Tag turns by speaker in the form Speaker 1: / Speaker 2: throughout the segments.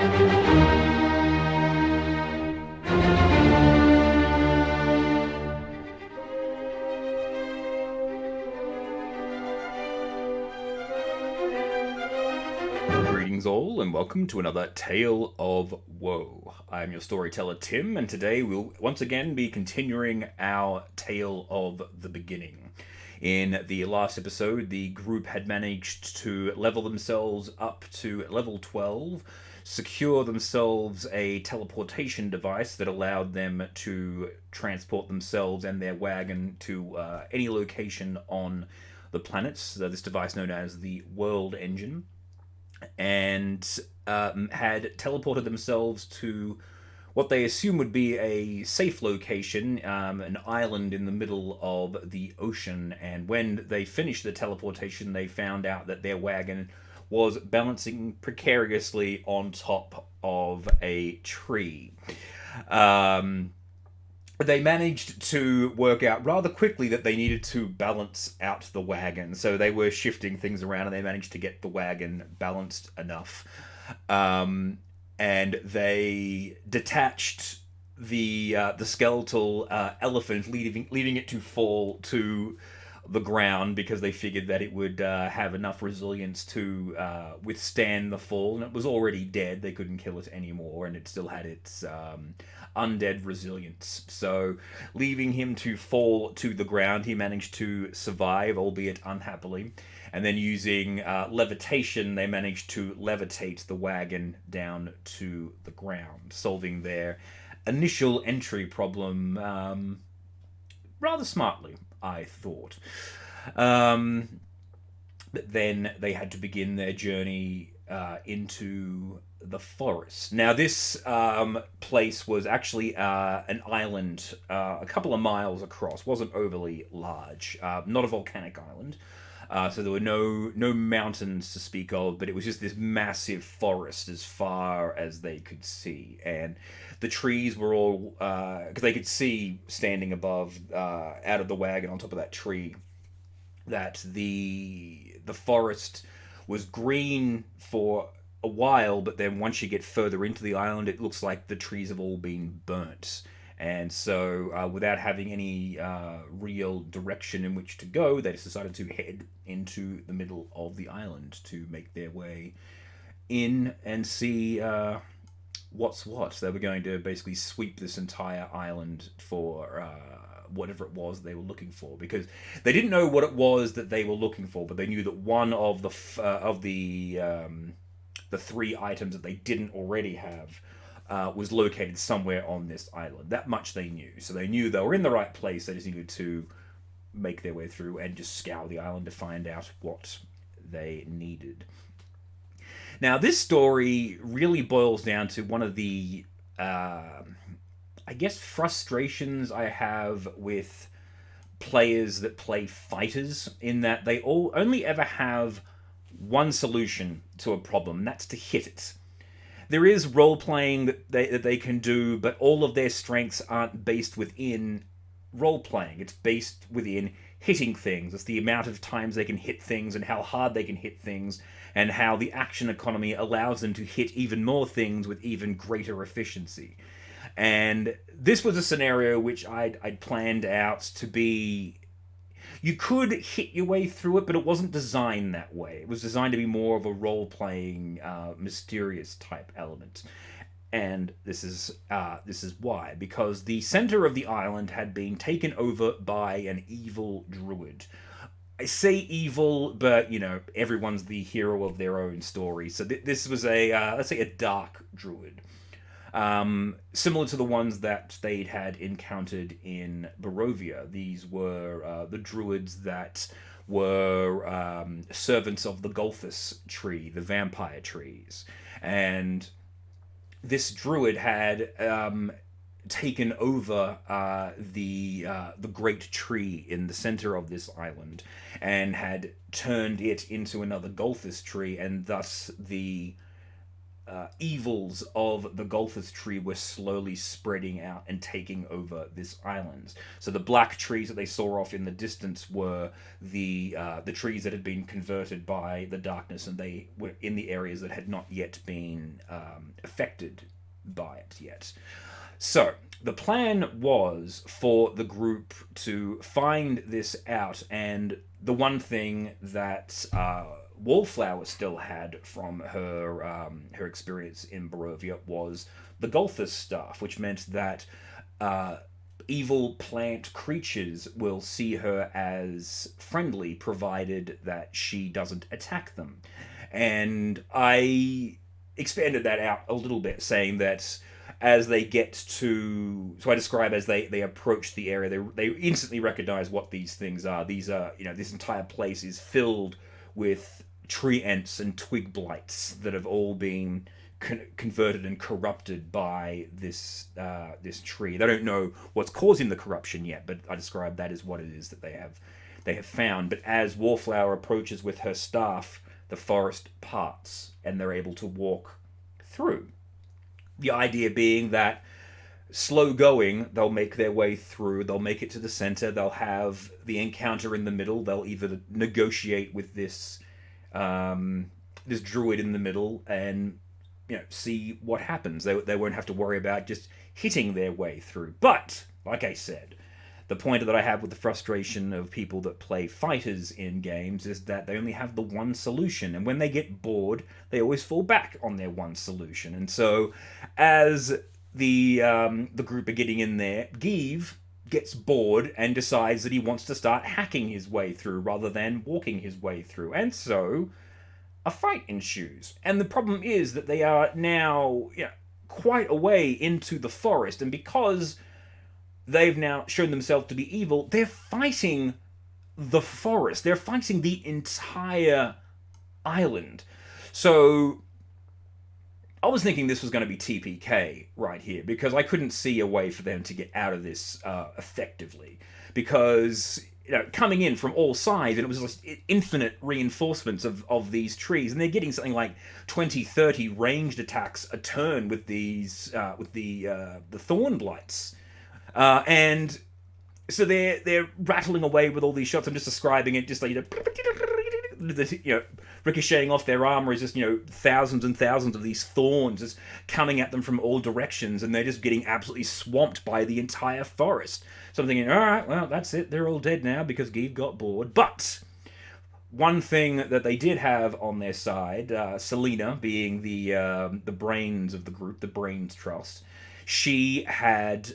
Speaker 1: Greetings all, and welcome to another Tale of Woe. I am your storyteller Tim, and today we'll once again be continuing our Tale of the Beginning. In the last episode, the group had managed to level themselves up to level 12, secure themselves a teleportation device that allowed them to transport themselves and their wagon to any location on the planets. This device known as the World Engine, and had teleported themselves to what they assume would be a safe location, an island in the middle of the ocean. And when they finished the teleportation, they found out that their wagon was balancing precariously on top of a tree. They managed to work out rather quickly that they needed to balance out the wagon. So they were shifting things around, and they managed to get the wagon balanced enough. And they detached the skeletal elephant, leaving it to fall to the ground because they figured that it would have enough resilience to withstand the fall, and it was already dead. They couldn't kill it anymore, and it still had its undead resilience. So, leaving him to fall to the ground, he managed to survive, albeit unhappily. And then using levitation, they managed to levitate the wagon down to the ground, solving their initial entry problem rather smartly, I thought. But then they had to begin their journey into the forest. Now, this place was actually an island a couple of miles across. Wasn't overly large. Not a volcanic island. So there were no mountains to speak of, but it was just this massive forest as far as they could see. And the trees were all, because they could see standing above, out of the wagon on top of that tree, that the forest was green for a while, but then once you get further into the island, it looks like the trees have all been burnt. And so, without having any real direction in which to go, they just decided to head into the middle of the island to make their way in and see what's what. They were going to basically sweep this entire island for whatever it was they were looking for, because they didn't know what it was that they were looking for, but they knew that one of the three items that they didn't already have was located somewhere on this island. That much they knew. So they knew they were in the right place. They just needed to make their way through and just scour the island to find out what they needed. Now, this story really boils down to one of the, I guess, frustrations I have with players that play fighters, in that they all only ever have one solution to a problem, and that's to hit it. There is role playing that they can do, but all of their strengths aren't based within role playing. It's based within hitting things. It's the amount of times they can hit things and how hard they can hit things, and how the action economy allows them to hit even more things with even greater efficiency. And this was a scenario which I'd planned out to be, you could hit your way through it, but it wasn't designed that way. It was designed to be more of a role-playing, mysterious type element. And this is why. Because the center of the island had been taken over by an evil druid. I say evil, but, everyone's the hero of their own story. So this was let's say a dark druid. Similar to the ones that they'd had encountered in Barovia. These were the druids that were servants of the Golthus tree, the vampire trees. And this druid had taken over the great tree in the center of this island, and had turned it into another Golthus tree, and thus the evils of the Golthus tree were slowly spreading out and taking over this island. So the black trees that they saw off in the distance were the trees that had been converted by the darkness, and they were in the areas that had not yet been affected by it yet. So the plan was for the group to find this out, and the one thing that Wallflower still had from her experience in Barovia was the Golthus staff, which meant that evil plant creatures will see her as friendly, provided that she doesn't attack them. And I expanded that out a little bit, saying that as they get to, so I describe as they approach the area, they instantly recognize what these things are. These are, this entire place is filled with tree ants and twig blights that have all been converted and corrupted by this tree. They don't know what's causing the corruption yet, but I describe that as what it is that they have found. But as Wallflower approaches with her staff, the forest parts and they're able to walk through. The idea being that slow going, they'll make their way through, they'll make it to the center, they'll have the encounter in the middle, they'll either negotiate with this this druid in the middle and see what happens. They won't have to worry about just hitting their way through. But like I said, the point that I have with the frustration of people that play fighters in games is that they only have the one solution, and when they get bored, they always fall back on their one solution. And so, as the group are getting in there, Give gets bored and decides that he wants to start hacking his way through rather than walking his way through, and so a fight ensues. And the problem is that they are now quite a way into the forest, and because they've now shown themselves to be evil, they're fighting the forest. They're fighting the entire island. So I was thinking this was going to be TPK right here, because I couldn't see a way for them to get out of this effectively. Because coming in from all sides, and it was just infinite reinforcements of these trees, and they're getting something like 20, 30 ranged attacks a turn with these with the thorn blights. And so they're rattling away with all these shots. I'm just describing it, just like ricocheting off their armor is just thousands and thousands of these thorns just coming at them from all directions, and they're just getting absolutely swamped by the entire forest. So I'm thinking, all right, well, that's it. They're all dead now because Give got bored. But one thing that they did have on their side, Selena being the brains of the group, the Brains Trust, she had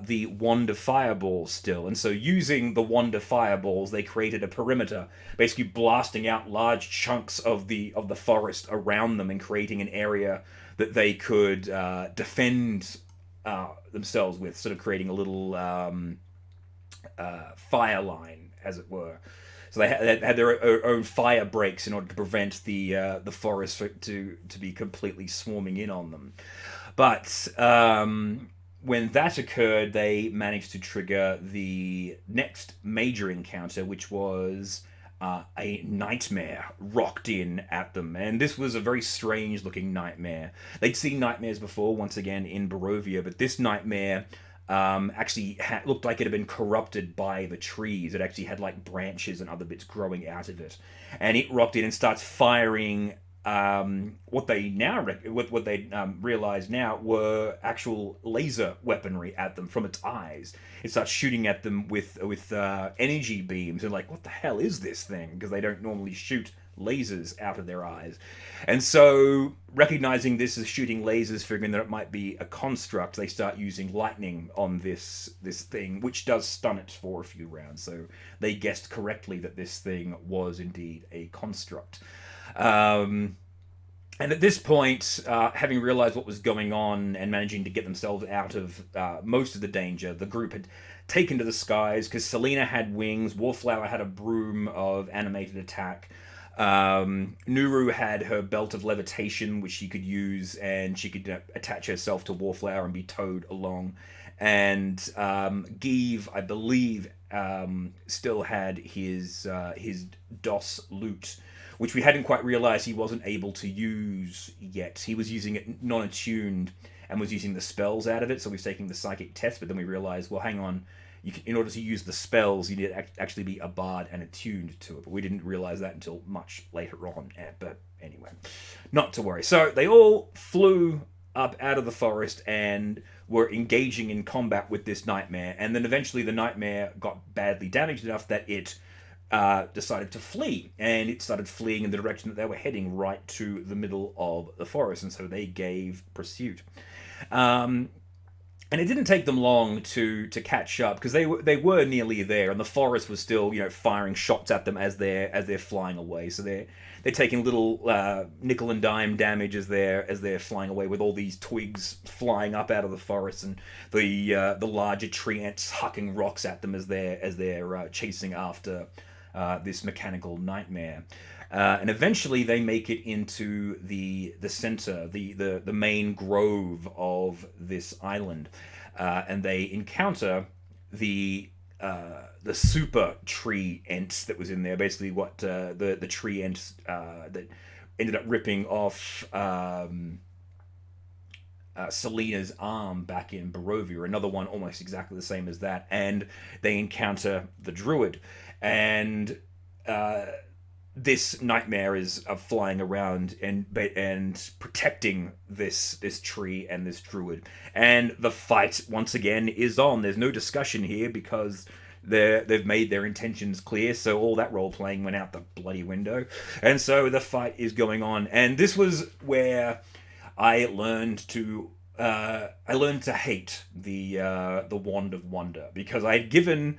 Speaker 1: the Wand of Fireballs still. And so using the Wand of Fireballs, they created a perimeter, basically blasting out large chunks of the forest around them and creating an area that they could defend themselves with, sort of creating a little fire line, as it were. So they had their own fire breaks in order to prevent the forest to be completely swarming in on them. But when that occurred, they managed to trigger the next major encounter, which was a nightmare rocked in at them. And this was a very strange-looking nightmare. They'd seen nightmares before, once again, in Barovia, but this nightmare actually looked like it had been corrupted by the trees. It actually had like branches and other bits growing out of it. And it rocked in and starts firing what they realize now were actual laser weaponry at them from its eyes. It starts shooting at them with energy beams, and like, what the hell is this thing? Because they don't normally shoot lasers out of their eyes. And so, recognizing this as shooting lasers, figuring that it might be a construct, they start using lightning on this thing, which does stun it for a few rounds. So they guessed correctly that this thing was indeed a construct. And at this point, having realized what was going on and managing to get themselves out of most of the danger, the group had taken to the skies, because Selena had wings, Wallflower had a broom of animated attack, Nuru had her belt of levitation, which she could use, and she could attach herself to Wallflower and be towed along. And Give, I believe, still had his DOS loot, which we hadn't quite realized he wasn't able to use yet. He was using it non-attuned and was using the spells out of it, so he was taking the psychic test, but then we realized, well, hang on, in order to use the spells, you need to actually be a bard and attuned to it, but we didn't realize that until much later on. But anyway, not to worry. So they all flew up out of the forest and were engaging in combat with this nightmare, and then eventually the nightmare got badly damaged enough that it decided to flee, and it started fleeing in the direction that they were heading, right to the middle of the forest, and so they gave pursuit. And it didn't take them long to catch up, because they were nearly there, and the forest was still firing shots at them as they're flying away. So they're taking little nickel and dime damage as they're flying away, with all these twigs flying up out of the forest, and the larger tree ants hucking rocks at them as they're chasing after this mechanical nightmare. And eventually they make it into the center, the main grove of this island, and they encounter the super tree ent that was in there. Basically, what the tree ent that ended up ripping off Selena's arm back in Barovia, another one almost exactly the same as that, and they encounter the druid, and this nightmare is flying around and protecting this tree and this druid, and the fight once again is on. There's no discussion here, because they've made their intentions clear, so all that role playing went out the bloody window, and so the fight is going on. And this was where I learned to hate the Wand of Wonder, because I had given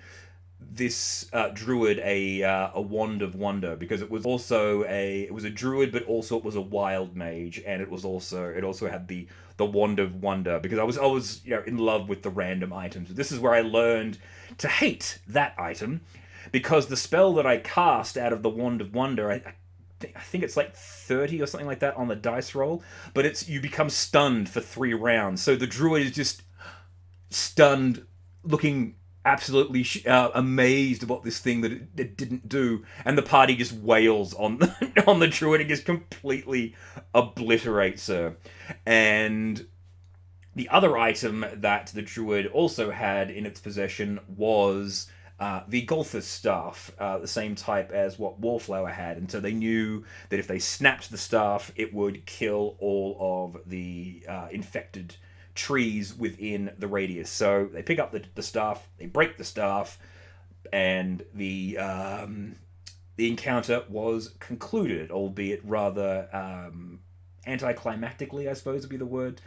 Speaker 1: this druid a Wand of Wonder, because it was a druid, but also it was a wild mage, and it also had the Wand of Wonder, because I was in love with the random items. This is where I learned to hate that item, because the spell that I cast out of the Wand of Wonder, I think it's like 30 or something like that on the dice roll, but you become stunned for 3 rounds. So the druid is just stunned, looking absolutely amazed at what this thing that it didn't do, and the party just wails on on the druid and just completely obliterates her. And the other item that the druid also had in its possession was the Golthus staff, the same type as what Wallflower had, and so they knew that if they snapped the staff, it would kill all of the infected trees within the radius. So they pick up the staff, they break the staff, and the encounter was concluded, albeit rather anticlimactically, I suppose would be the word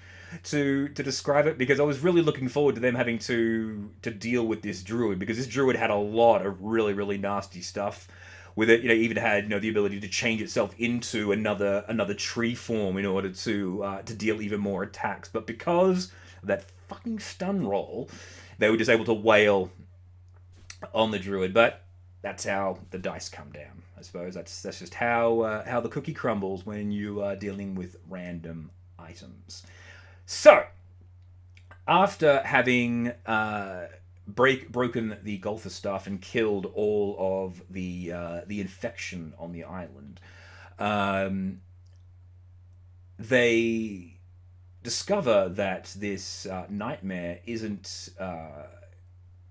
Speaker 1: to describe it, because I was really looking forward to them having to deal with this druid, because this druid had a lot of really, really nasty stuff with it. Even had the ability to change itself into another tree form in order to deal even more attacks. But because of that fucking stun roll, they were just able to wail on the druid. But that's how the dice come down, I suppose. That's just how the cookie crumbles when you are dealing with random items. So, after having broken the Golthus staff and killed all of the infection on the island, they discover that this nightmare isn't.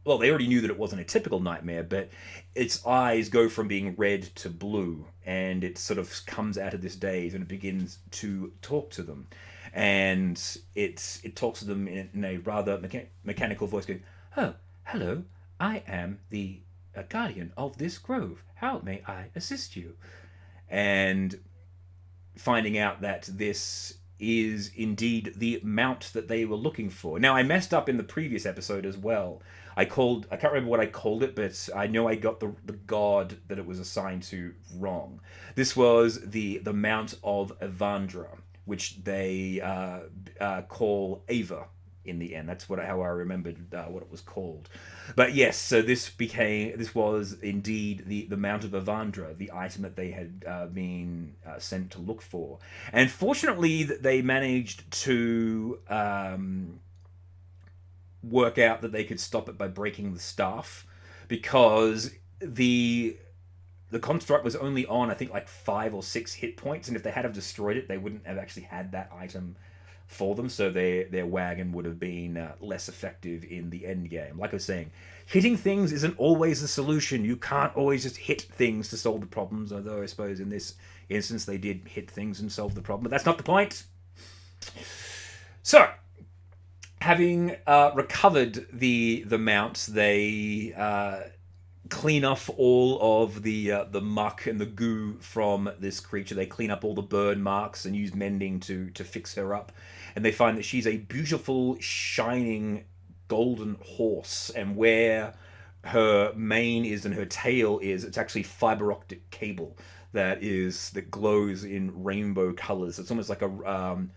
Speaker 1: Well, they already knew that it wasn't a typical nightmare, but its eyes go from being red to blue, and it sort of comes out of this daze and it begins to talk to them, and it talks to them in a rather mechanical voice, going, "Oh, hello, I am the guardian of this grove. How may I assist you?" And finding out that this is indeed the mount that they were looking for. Now, I messed up in the previous episode as well. I can't remember what I called it, but I know I got the god that it was assigned to wrong. This was the Mount of Evandra, which they call Ava in the end. That's how I remembered what it was called. But yes, so this was indeed the Mount of Evandra, the item that they had been sent to look for. And fortunately, they managed to work out that they could stop it by breaking the staff, because the the construct was only on, I think, like 5 or 6 hit points, and if they had have destroyed it, they wouldn't have actually had that item for them, so their wagon would have been less effective in the end game. Like I was saying, hitting things isn't always the solution. You can't always just hit things to solve the problems, although I suppose in this instance they did hit things and solve the problem, but that's not the point. So, having recovered the mounts, they clean off all of the muck and the goo from this creature. They clean up all the burn marks and use mending to fix her up. And they find that she's a beautiful, shining, golden horse. And where her mane is and her tail is, it's actually fiber optic cable that glows in rainbow colors. It's almost like a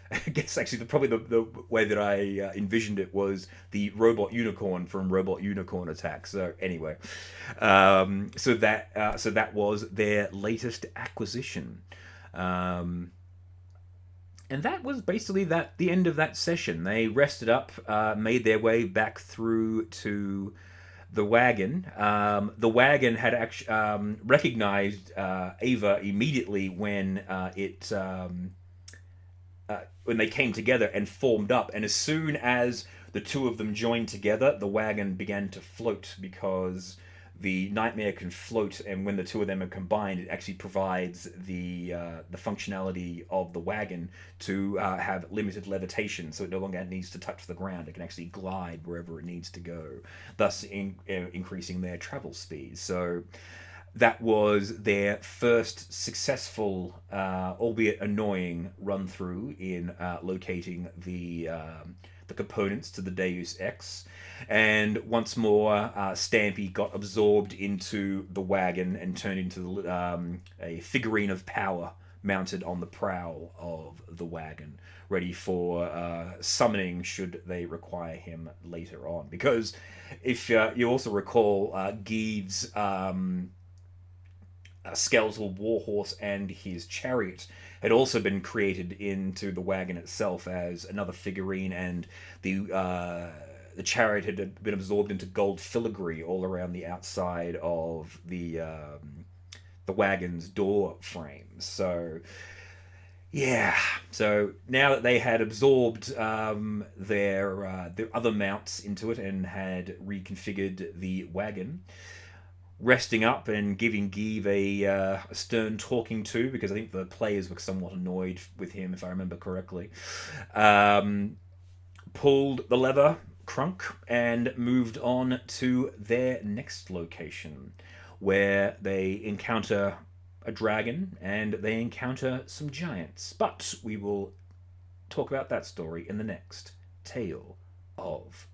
Speaker 1: I guess actually probably the way that I envisioned it was the robot unicorn from Robot Unicorn Attack. So anyway, so that was their latest acquisition, and that was basically the end of that session. They rested up, made their way back through to the wagon. The wagon had actually recognized Ava immediately when they came together and formed up. And as soon as the two of them joined together, the wagon began to float, because the Nightmare can float, and when the two of them are combined, it actually provides the functionality of the wagon to have limited levitation, so it no longer needs to touch the ground. It can actually glide wherever it needs to go, thus increasing their travel speed. So that was their first successful, albeit annoying, run through in locating the components to the Deus Ex. And once more, Stampy got absorbed into the wagon and turned into a figurine of power mounted on the prow of the wagon, ready for summoning should they require him later on. Because if you also recall, Geeve's skeletal warhorse and his chariot had also been created into the wagon itself as another figurine, and the chariot had been absorbed into gold filigree all around the outside of the wagon's door frames. So yeah, so now that they had absorbed their other mounts into it and had reconfigured the wagon, resting up and giving Geeve a stern talking to, because I think the players were somewhat annoyed with him, if I remember correctly, pulled the lever, Crunk, and moved on to their next location, where they encounter a dragon and they encounter some giants. But we will talk about that story in the next Tale of